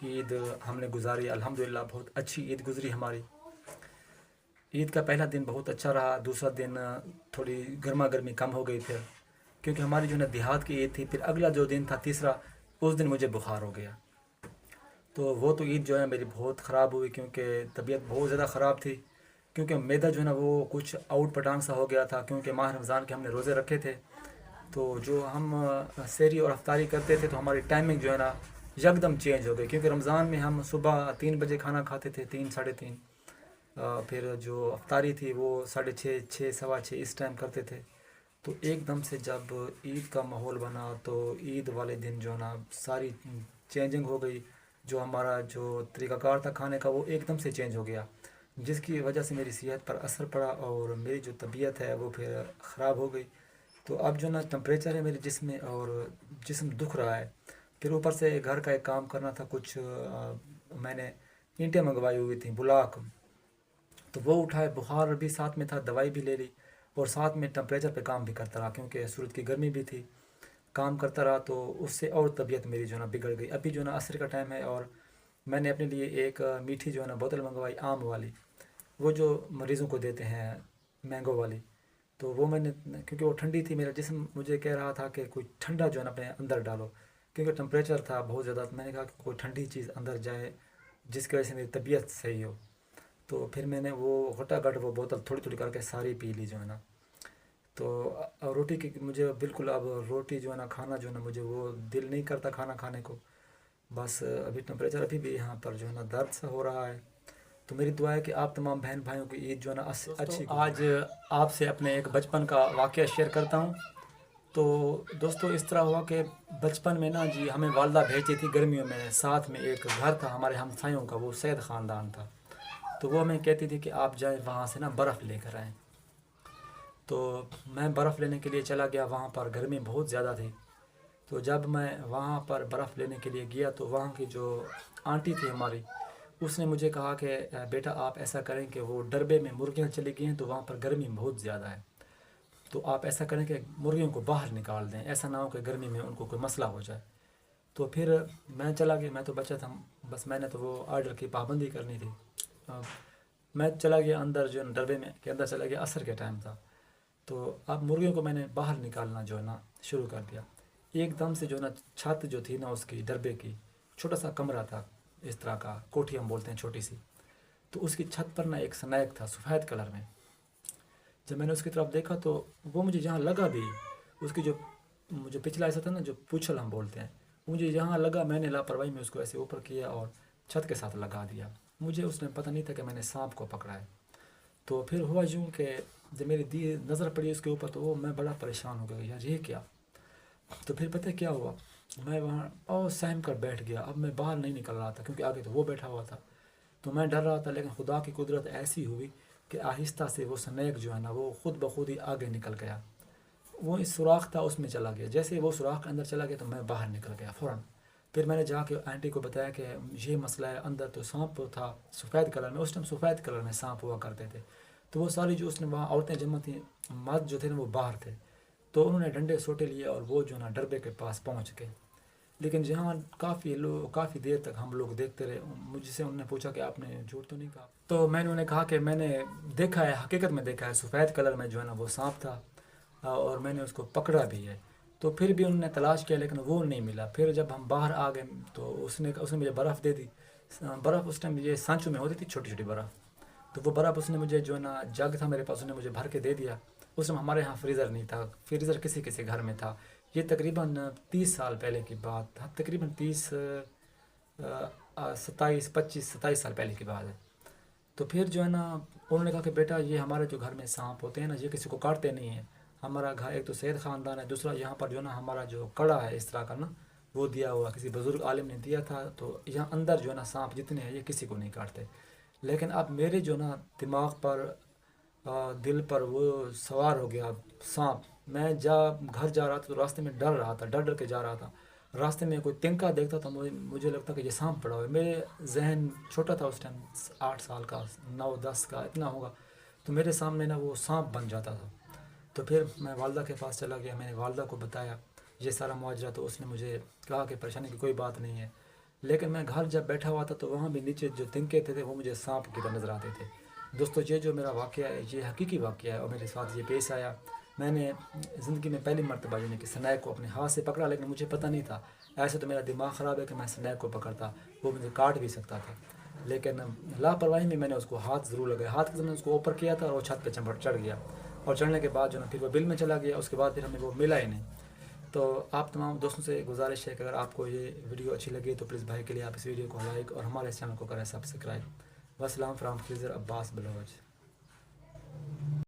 عید ہم نے گزاری، الحمدللہ بہت اچھی عید گزری ہماری۔ عید کا پہلا دن بہت اچھا رہا، دوسرا دن تھوڑی گرما گرمی کم ہو گئی پھر، کیونکہ ہماری جو ہے نا دیہات کی عید تھی۔ پھر اگلا جو دن تھا تیسرا، اس دن مجھے بخار ہو گیا، تو وہ تو عید جو ہے میری بہت خراب ہوئی، کیونکہ طبیعت بہت زیادہ خراب تھی، کیونکہ میدا جو ہے نا وہ کچھ آؤٹ پٹانگ سا ہو گیا تھا، کیونکہ ماہ رمضان کے ہم نے روزے رکھے تھے۔ تو جو ہم سحری اور افطاری کرتے تھے تو ہماری ٹائمنگ جو ہے نا یکدم چینج ہو گئی، کیونکہ رمضان میں ہم صبح 3 بجے کھانا کھاتے تھے، 3 ساڑھے 3۔ پھر جو افطاری تھی وہ 6:30 6 سوا 6 اس ٹائم کرتے تھے۔ تو ایک دم سے جب عید کا ماحول بنا تو عید والے دن جو ہے نا ساری چینجنگ ہو گئی، جو ہمارا جو طریقہ کار تھا کھانے کا وہ ایک دم سے چینج ہو گیا، جس کی وجہ سے میری صحت پر اثر پڑا اور میری جو طبیعت ہے وہ پھر خراب ہو گئی۔ تو اب جو نا ٹمپریچر ہے میرے جسم میں اور جسم دکھ رہا ہے، پھر اوپر سے گھر کا ایک کام کرنا تھا، کچھ میں نے اینٹیں منگوائی ہوئی تھیں بلاک، تو وہ اٹھائے، بخار بھی ساتھ میں تھا، دوائی بھی لے لی، اور ساتھ میں ٹمپریچر پہ کام بھی کرتا رہا، کیونکہ سورج کی گرمی بھی تھی، کام کرتا رہا، تو اس سے اور طبیعت میری جو ہے نا بگڑ گئی۔ ابھی جو ہے نا عصر کا ٹائم ہے اور میں نے اپنے لیے ایک میٹھی جو ہے نا بوتل منگوائی آم والی، وہ جو مریضوں کو دیتے ہیں، مینگو والی، تو وہ میں نے، کیونکہ وہ ٹھنڈی تھی، میرا جسم مجھے کہہ رہا تھا کہ کوئی ٹھنڈا جو ہے نا اپنے اندر ڈالو، کیونکہ ٹمپریچر تھا بہت زیادہ، تو میں نے کہا کہ کوئی ٹھنڈی چیز اندر جائے جس کی وجہ سے میری طبیعت صحیح ہو۔ تو پھر میں نے وہ گھٹا گھٹ وہ بوتل تھوڑی تھوڑی کر کے ساری پی لی جو ہے نا۔ تو روٹی کی مجھے بالکل اب روٹی جو ہے نا کھانا جو ہے نا مجھے وہ دل نہیں کرتا کھانا کھانے کو، بس ابھی ٹمپریچر ابھی بھی یہاں پر جو ہے نا درد سا ہو رہا ہے۔ تو میری دعا ہے کہ آپ تمام بہن بھائیوں کی عید جو ہے نا اچھی گزرے۔ آج آپ سے اپنے ایک بچپن کا واقعہ شیئر کرتا ہوں۔ تو دوستو اس طرح ہوا کہ بچپن میں نا جی ہمیں والدہ بھیجتی تھی گرمیوں میں، ساتھ میں ایک گھر تھا ہمارے ہمسایوں کا، وہ سید خاندان تھا، تو وہ ہمیں کہتی تھی کہ آپ جائیں وہاں سے نا برف لے کر آئیں۔ تو میں برف لینے کے لیے چلا گیا، وہاں پر گرمی بہت زیادہ تھی۔ تو جب میں وہاں پر برف لینے کے لیے گیا تو وہاں کی جو آنٹی تھی ہماری، اس نے مجھے کہا کہ بیٹا آپ ایسا کریں کہ وہ ڈربے میں مرغیاں چلی گئی ہیں تو وہاں پر گرمی بہت زیادہ ہے، تو آپ ایسا کریں کہ مرغیوں کو باہر نکال دیں، ایسا نہ ہو کہ گرمی میں ان کو کوئی مسئلہ ہو جائے۔ تو پھر میں چلا گیا، میں تو بچہ تھا، بس میں نے تو وہ آرڈر کی پابندی کرنی تھی۔ میں چلا گیا اندر جو ہے نا ڈربے میں کے اندر چلا گیا، عصر کے ٹائم تھا، تو اب مرغیوں کو میں نے باہر نکالنا جو ہے نا شروع کر دیا۔ ایک دم سے جو ہے نا چھت جو تھی نا اس کی ڈربے کی، چھوٹا سا کمرہ تھا اس طرح کا، کوٹھی ہم بولتے ہیں چھوٹی سی، تو اس کی چھت پر نا ایک سنیک تھا سفید کلر میں۔ جب میں نے اس کی طرف دیکھا تو وہ مجھے جہاں لگا بھی، اس کی جو پچھلا ایسا تھا نا جو پوچھل ہم بولتے ہیں، مجھے جہاں لگا میں نے لاپرواہی میں اس کو ایسے اوپر کیا اور چھت کے ساتھ لگا دیا۔ مجھے اس نے پتہ نہیں تھا کہ میں نے سانپ کو پکڑا ہے۔ تو پھر ہوا یوں کہ جب میری نظر پڑی اس کے اوپر تو میں بڑا پریشان ہو گیا، یار یہ کیا؟ تو پھر پتہ کیا ہوا، میں وہاں اور سہم کر بیٹھ گیا، اب میں باہر نہیں نکل رہا تھا کیونکہ آگے تو وہ بیٹھا ہوا تھا، تو میں ڈر رہا تھا، لیکن خدا کی قدرت ایسی ہوئی کہ آہستہ سے وہ سنیک جو ہے نا وہ خود بخود ہی آگے نکل گیا، وہ اس سوراخ تھا اس میں چلا گیا، جیسے ہی وہ سوراخ کے اندر چلا گیا تو میں باہر نکل گیا فوراً۔ پھر میں نے جا کے آنٹی کو بتایا کہ یہ مسئلہ ہے، اندر تو سانپ تھا سفید کلر میں، اس ٹائم سفید کلر میں سانپ ہوا کرتے تھے، تو وہ ساری جو اس نے وہاں عورتیں جمع تھیں، مرد جو تھے نا وہ باہر تھے، تو انہوں نے ڈنڈے سوٹے لیے اور وہ جو نا ڈربے کے پاس پہنچ گئے، لیکن جہاں کافی دیر تک ہم لوگ دیکھتے رہے، مجھ سے انہوں نے پوچھا کہ آپ نے جھوٹ تو نہیں کہا؟ تو میں نے انہیں کہا کہ میں نے دیکھا ہے، حقیقت میں دیکھا ہے، سفید کلر میں جو ہے نا وہ سانپ تھا اور میں نے اس کو پکڑا بھی ہے۔ تو پھر بھی انہوں نے تلاش کیا لیکن وہ نہیں ملا۔ پھر جب ہم باہر آ گئے تو اس نے مجھے برف دے دی، برف اس ٹائم یہ سانچوں میں ہوتی تھی چھوٹی چھوٹی برف، تو وہ برف اس نے مجھے جو ہے نا جگ تھا میرے پاس، اس نے مجھے بھر کے دے دیا۔ اس میں ہمارے ہاں فریزر نہیں تھا، فریزر کسی کسی گھر میں تھا، یہ تقریباً 30 سال پہلے کی بات تھا، تقریباً 27 سال پہلے کی بات ہے۔ تو پھر جو ہے نا انہوں نے کہا کہ بیٹا یہ ہمارے جو گھر میں سانپ ہوتے ہیں نا یہ کسی کو کاٹتے نہیں ہیں، ہمارا گھر ایک تو سید خاندان ہے، دوسرا یہاں پر جو ہے نا ہمارا جو کڑا ہے اس طرح کا نا وہ دیا ہوا کسی بزرگ عالم نے دیا تھا، تو یہاں اندر جو ہے نا سانپ جتنے ہیں یہ کسی کو نہیں کاٹتے۔ لیکن اب میرے جو نا دماغ پر دل پر وہ سوار ہو گیا سانپ، میں گھر جا رہا تھا تو راستے میں ڈر رہا تھا، ڈر ڈر کے جا رہا تھا، راستے میں کوئی تنکا دیکھتا تو مجھے لگتا کہ یہ سانپ پڑا ہوا ہے، میرے ذہن چھوٹا تھا اس ٹائم، 8 سال کا 9 10 کا اتنا ہوگا، تو میرے سامنے نا وہ سانپ بن جاتا تھا۔ تو پھر میں والدہ کے پاس چلا گیا، میں نے والدہ کو بتایا یہ سارا ماجرا، تو اس نے مجھے کہا کہ پریشانی کی کوئی بات نہیں ہے، لیکن میں گھر جب بیٹھا ہوا تھا تو وہاں بھی نیچے جو تنکے تھے وہ مجھے سانپ کی طرح نظر آتے تھے۔ دوستو یہ جو میرا واقعہ ہے یہ حقیقی واقعہ ہے اور میرے ساتھ یہ پیش آیا۔ میں نے زندگی میں پہلی مرتبہ یعنی کہ سنیک کو اپنے ہاتھ سے پکڑا، لیکن مجھے پتہ نہیں تھا، ایسے تو میرا دماغ خراب ہے کہ میں سنیک کو پکڑتا، وہ مجھے کاٹ بھی سکتا تھا، لیکن لاپرواہی میں نے اس کو ہاتھ ضرور لگایا، ہاتھ کے ذریعے اس کو اوپر کیا تھا اور وہ چھت پہ چڑھ گیا، اور چڑھنے کے بعد جو نا پھر وہ بل میں چلا گیا، اس کے بعد پھر ہمیں وہ ملا ہی نہیں۔ تو آپ تمام دوستوں سے گزارش ہے کہ اگر آپ کو یہ ویڈیو اچھی لگی تو پلیز بھائی کے لیے آپ اس ویڈیو کو لائک اور ہمارے اس چینل کو کریں سبسکرائب۔ والسلام فرام خضر عباس بلوچ۔